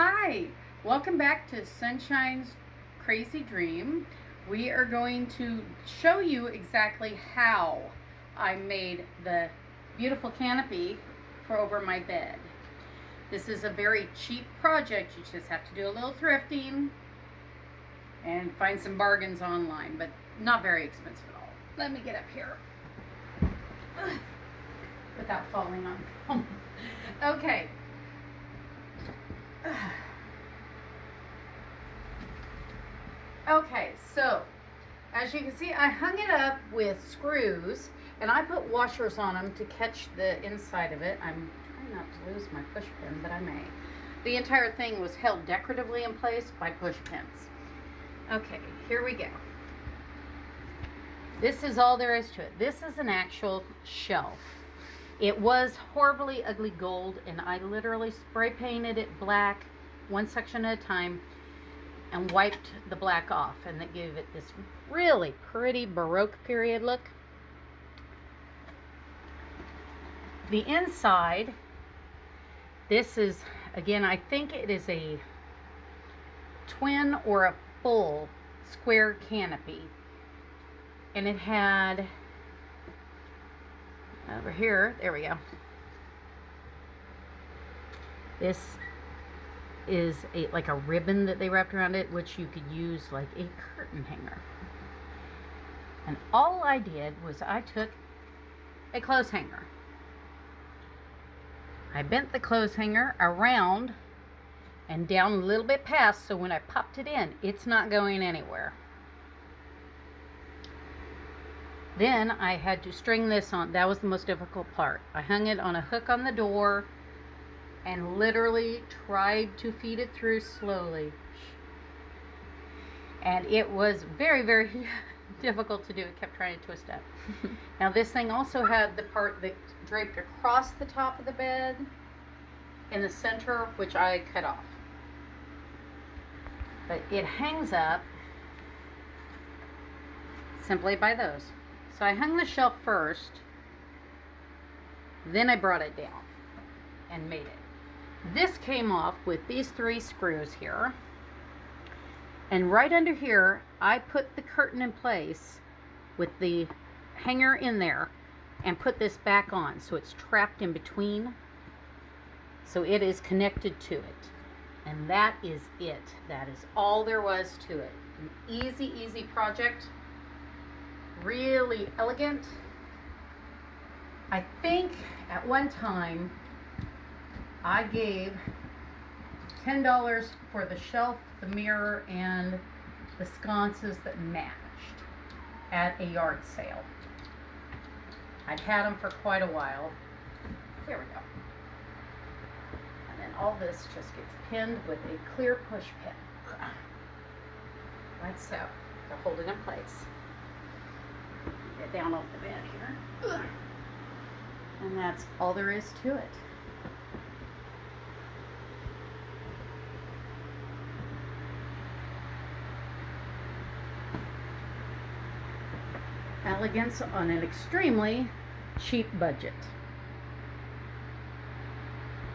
Hi, welcome back to Sunshine's Crazy Dream. We are going to show you exactly how I made the beautiful canopy for over my bed. This is a very cheap project. You just have to do a little thrifting and find some bargains online, but not very expensive at all. Let me get up here without falling on. Okay. Okay, so as you can see, I hung it up with screws and I put washers on them to catch the inside of it. I'm trying not to lose my push pin, but I may. The entire thing was held decoratively in place by push pins. Okay, here we go. This is all there is to it. This is an actual shelf. It was horribly ugly gold, and I literally spray painted it black one section at a time and wiped the black off, and that gave it this really pretty Baroque period look. The inside, this is, again, I think it is a twin or a full square canopy, and it had over here, there we go. This is like a ribbon that they wrapped around it, which you could use like a curtain hanger. And all I did was I took a clothes hanger. I bent the clothes hanger around and down a little bit past, so when I popped it in, it's not going anywhere. Then I had to string this on. That was the most difficult part. I hung it on a hook on the door and literally tried to feed it through slowly. And it was very, very difficult to do. It kept trying to twist up. Now this thing also had the part that draped across the top of the bed in the center, which I cut off. But it hangs up simply by those. So I hung the shelf first, then I brought it down and made it. This came off with these 3 screws here, and right under here I put the curtain in place with the hanger in there and put this back on, so it's trapped in between, so it is connected to it. And that is it. That is all there was to it. An easy project. Really elegant. I think at one time I gave $10 for the shelf, the mirror, and the sconces that matched at a yard sale. I'd had them for quite a while. There we go. And then all this just gets pinned with a clear push pin, like so, to hold it in place. Get down off the bed here. And that's all there is to it. Elegance on an extremely cheap budget.